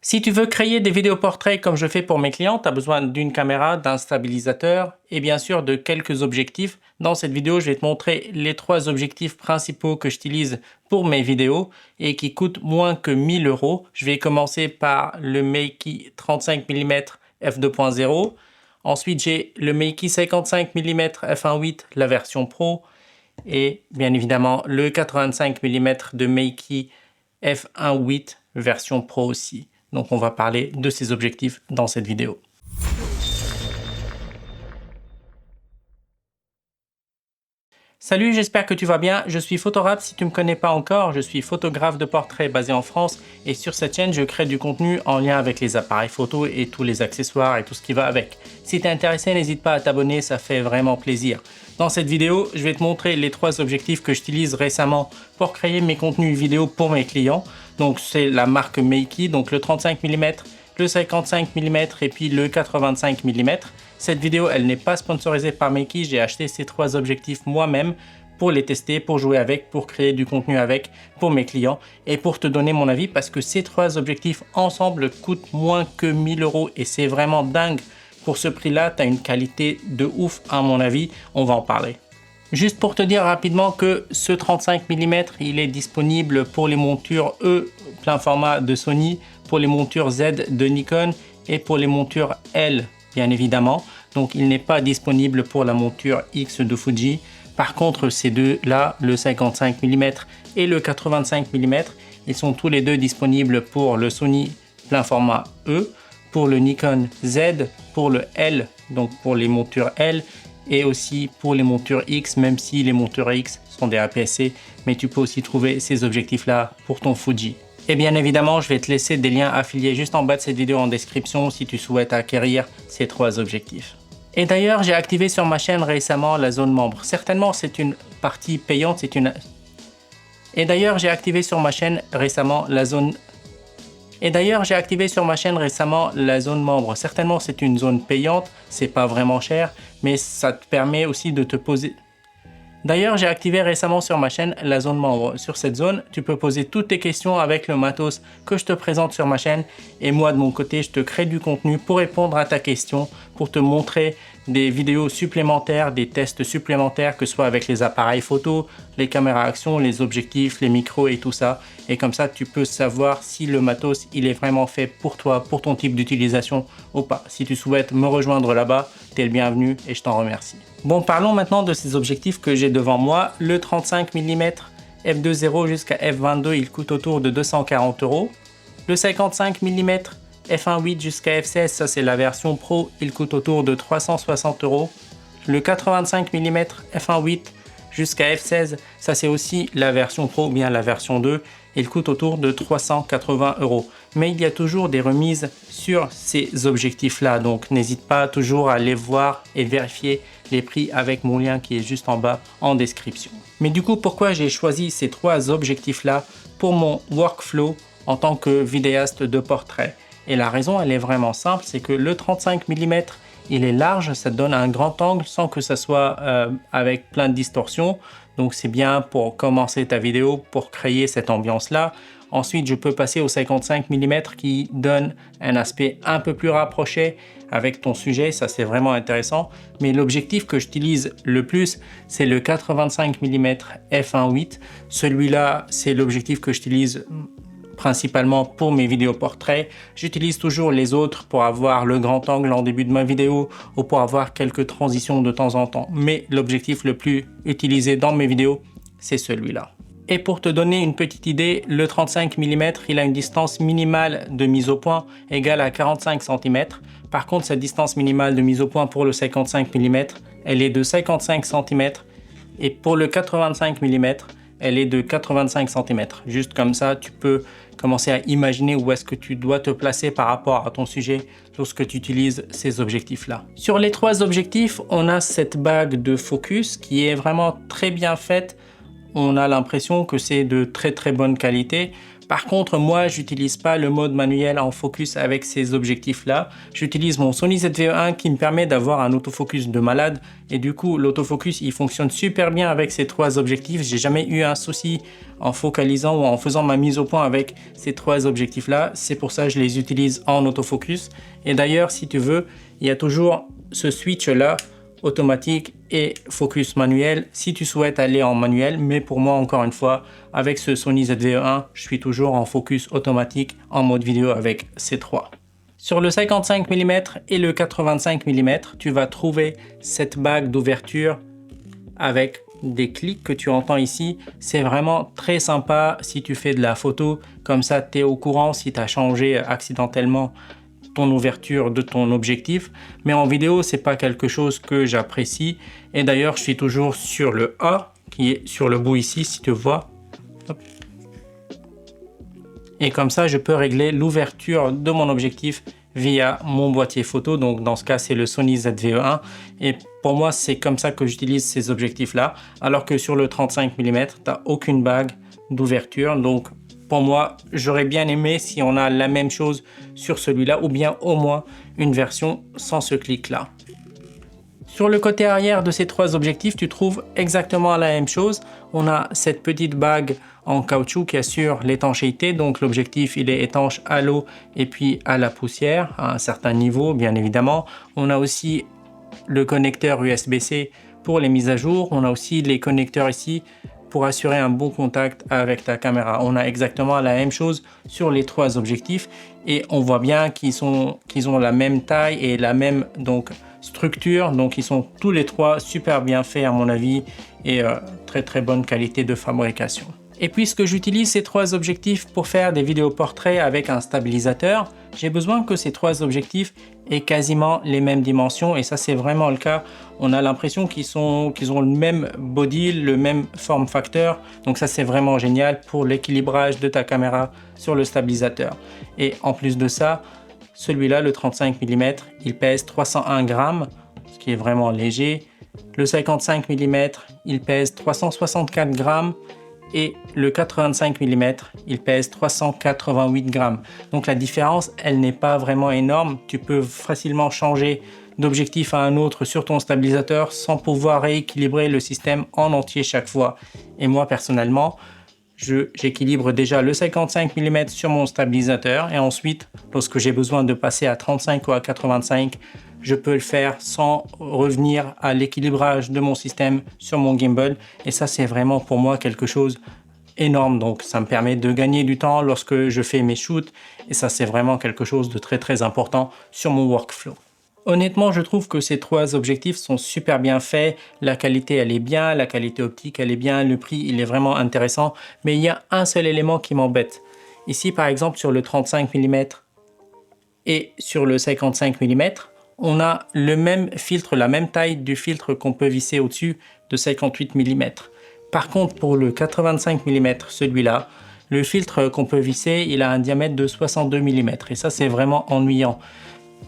Si tu veux créer des vidéos portraits comme je fais pour mes clients, tu as besoin d'une caméra, d'un stabilisateur et bien sûr de quelques objectifs. Dans cette vidéo, je vais te montrer les 3 objectifs principaux que j'utilise pour mes vidéos et qui coûtent moins que 1000 €. Je vais commencer par le Meiki 35 mm f2.0. Ensuite, j'ai le Meiki 55 mm f1.8, la version Pro. Et bien évidemment, le 85 mm de Meiki f1.8 version Pro aussi. Donc on va parler de ces objectifs dans cette vidéo. Salut, j'espère que tu vas bien. Je suis Photorap. Si tu ne me connais pas encore, je suis photographe de portrait basé en France et sur cette chaîne, je crée du contenu en lien avec les appareils photo et tous les accessoires et tout ce qui va avec. Si tu es intéressé, n'hésite pas à t'abonner, ça fait vraiment plaisir. Dans cette vidéo, je vais te montrer les 3 objectifs que j'utilise récemment pour créer mes contenus vidéo pour mes clients. Donc c'est la marque Meiki, donc le 35 mm, le 55 mm et puis le 85 mm. Cette vidéo, elle n'est pas sponsorisée par Meiki, j'ai acheté ces 3 objectifs moi-même pour les tester, pour jouer avec, pour créer du contenu avec pour mes clients et pour te donner mon avis parce que ces 3 objectifs ensemble coûtent moins que 1000 € et c'est vraiment dingue. Pour ce prix-là, tu as une qualité de ouf à mon avis, on va en parler. Juste pour te dire rapidement que ce 35 mm, il est disponible pour les montures E plein format de Sony, pour les montures Z de Nikon et pour les montures L bien évidemment. Donc il n'est pas disponible pour la monture X de Fuji. Par contre, ces deux-là, le 55 mm et le 85 mm, ils sont tous les deux disponibles pour le Sony plein format E, pour le Nikon Z, pour le L, donc pour les montures L, et aussi pour les montures X, même si les montures X sont des APS-C, mais tu peux aussi trouver ces objectifs-là pour ton Fuji. Et bien évidemment, je vais te laisser des liens affiliés juste en bas de cette vidéo en description si tu souhaites acquérir ces 3 objectifs. Et d'ailleurs, j'ai activé sur ma chaîne récemment la zone membre. Certainement, c'est une partie payante, Et d'ailleurs, j'ai activé sur ma chaîne récemment la zone membre. Certainement, c'est une zone payante, c'est pas vraiment cher, mais ça te permet aussi de te poser. D'ailleurs, j'ai activé récemment sur ma chaîne la zone membre. Sur cette zone, tu peux poser toutes tes questions avec le matos que je te présente sur ma chaîne. Et moi, de mon côté, je te crée du contenu pour répondre à ta question, pour te montrer des vidéos supplémentaires, des tests supplémentaires, que ce soit avec les appareils photo, les caméras action, les objectifs, les micros et tout ça. Et comme ça, tu peux savoir si le matos, il est vraiment fait pour toi, pour ton type d'utilisation ou pas. Si tu souhaites me rejoindre là-bas, tu es le bienvenu et je t'en remercie. Bon, parlons maintenant de ces objectifs que j'ai devant moi. Le 35 mm f2.0 jusqu'à f22, il coûte autour de 240 €. Le 55 mm f1.8 jusqu'à f16, ça c'est la version Pro, il coûte autour de 360 €. Le 85 mm f1.8 jusqu'à f16, ça c'est aussi la version Pro ou bien la version 2, il coûte autour de 380 €. Mais il y a toujours des remises sur ces objectifs-là, donc n'hésite pas toujours à aller voir et vérifier les prix avec mon lien qui est juste en bas en description. Mais du coup, pourquoi j'ai choisi ces 3 objectifs-là pour mon workflow en tant que vidéaste de portrait? Et la raison, elle est vraiment simple, c'est que le 35 mm, il est large, ça te donne un grand angle sans que ça soit avec plein de distorsions. Donc c'est bien pour commencer ta vidéo, pour créer cette ambiance-là. Ensuite, je peux passer au 55 mm qui donne un aspect un peu plus rapproché avec ton sujet, ça c'est vraiment intéressant. Mais l'objectif que j'utilise le plus, c'est le 85 mm f1.8. Celui-là, c'est l'objectif que j'utilise principalement pour mes vidéos portraits. J'utilise toujours les autres pour avoir le grand angle en début de ma vidéo ou pour avoir quelques transitions de temps en temps. Mais l'objectif le plus utilisé dans mes vidéos, c'est celui-là. Et pour te donner une petite idée, le 35 mm, il a une distance minimale de mise au point égale à 45 cm. Par contre, cette distance minimale de mise au point pour le 55 mm, elle est de 55 cm. Et pour le 85 mm, elle est de 85 cm. Juste comme ça, tu peux commencer à imaginer où est-ce que tu dois te placer par rapport à ton sujet lorsque tu utilises ces objectifs-là. Sur les 3 objectifs, on a cette bague de focus qui est vraiment très bien faite. On a l'impression que c'est de très bonne qualité. Par contre, moi, j'utilise pas le mode manuel en focus avec ces objectifs-là. J'utilise mon Sony ZV-E1 qui me permet d'avoir un autofocus de malade. Et du coup, l'autofocus, il fonctionne super bien avec ces trois objectifs. J'ai jamais eu un souci en focalisant ou en faisant ma mise au point avec ces trois objectifs-là. C'est pour ça que je les utilise en autofocus. Et d'ailleurs, si tu veux, il y a toujours ce switch-là, automatique et focus manuel si tu souhaites aller en manuel, mais pour moi, encore une fois, avec ce Sony ZV-E1, je suis toujours en focus automatique en mode vidéo avec ces trois. Sur le 55 mm et le 85 mm, tu vas trouver cette bague d'ouverture avec des clics que tu entends ici. C'est vraiment très sympa si tu fais de la photo, comme ça tu es au courant si tu as changé accidentellement ton ouverture de ton objectif, mais en vidéo c'est pas quelque chose que j'apprécie. Et d'ailleurs je suis toujours sur le A qui est sur le bout ici, si tu vois. Hop. Et comme ça je peux régler l'ouverture de mon objectif via mon boîtier photo. Donc dans ce cas c'est le Sony ZV-E1 et pour moi c'est comme ça que j'utilise ces objectifs là, alors que sur le 35 mm tu n'as aucune bague d'ouverture. Donc pour moi, j'aurais bien aimé si on a la même chose sur celui-là ou bien au moins une version sans ce clic-là. Sur le côté arrière de ces trois objectifs, tu trouves exactement la même chose. On a cette petite bague en caoutchouc qui assure l'étanchéité. Donc l'objectif, il est étanche à l'eau et puis à la poussière à un certain niveau, bien évidemment. On a aussi le connecteur USB-C pour les mises à jour. On a aussi les connecteurs ici pour assurer un bon contact avec ta caméra. On a exactement la même chose sur les trois objectifs et on voit bien qu'ils ont la même taille et la même structure. Donc ils sont tous les trois super bien faits à mon avis et très bonne qualité de fabrication. Et puisque j'utilise ces trois objectifs pour faire des vidéos portraits avec un stabilisateur, j'ai besoin que ces trois objectifs aient quasiment les mêmes dimensions et ça c'est vraiment le cas. On a l'impression qu'ils ont le même body, le même form factor. Donc ça c'est vraiment génial pour l'équilibrage de ta caméra sur le stabilisateur. Et en plus de ça, celui-là, le 35 mm, il pèse 301 grammes, ce qui est vraiment léger. Le 55 mm, il pèse 364 grammes. Et le 85 mm, il pèse 388 grammes. Donc la différence, elle n'est pas vraiment énorme. Tu peux facilement changer d'objectif à un autre sur ton stabilisateur sans pouvoir rééquilibrer le système en entier chaque fois. Et moi, personnellement, j'équilibre déjà le 55 mm sur mon stabilisateur et ensuite, lorsque j'ai besoin de passer à 35 ou à 85, je peux le faire sans revenir à l'équilibrage de mon système sur mon gimbal. Et ça, c'est vraiment pour moi quelque chose énorme. Donc, ça me permet de gagner du temps lorsque je fais mes shoots. Et ça, c'est vraiment quelque chose de très important sur mon workflow. Honnêtement, je trouve que ces trois objectifs sont super bien faits. La qualité, elle est bien. La qualité optique, elle est bien. Le prix, il est vraiment intéressant. Mais il y a un seul élément qui m'embête. Ici, par exemple, sur le 35 mm et sur le 55 mm, on a le même filtre, la même taille du filtre qu'on peut visser au-dessus de 58 mm. Par contre, pour le 85 mm, celui-là, le filtre qu'on peut visser, il a un diamètre de 62 mm. Et ça, c'est vraiment ennuyant.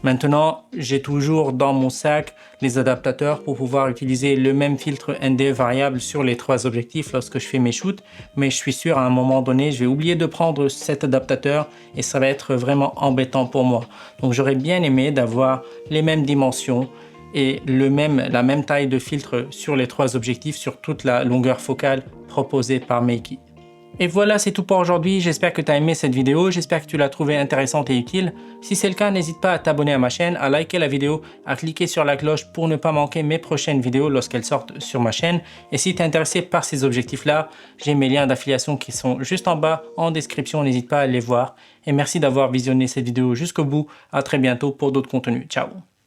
Maintenant, j'ai toujours dans mon sac les adaptateurs pour pouvoir utiliser le même filtre ND variable sur les trois objectifs lorsque je fais mes shoots. Mais je suis sûr à un moment donné, je vais oublier de prendre cet adaptateur et ça va être vraiment embêtant pour moi. Donc j'aurais bien aimé d'avoir les mêmes dimensions et la même taille de filtre sur les trois objectifs sur toute la longueur focale proposée par Meiki. Et voilà, c'est tout pour aujourd'hui. J'espère que tu as aimé cette vidéo. J'espère que tu l'as trouvée intéressante et utile. Si c'est le cas, n'hésite pas à t'abonner à ma chaîne, à liker la vidéo, à cliquer sur la cloche pour ne pas manquer mes prochaines vidéos lorsqu'elles sortent sur ma chaîne. Et si tu es intéressé par ces objectifs-là, j'ai mes liens d'affiliation qui sont juste en bas en description. N'hésite pas à les voir. Et merci d'avoir visionné cette vidéo jusqu'au bout. À très bientôt pour d'autres contenus. Ciao!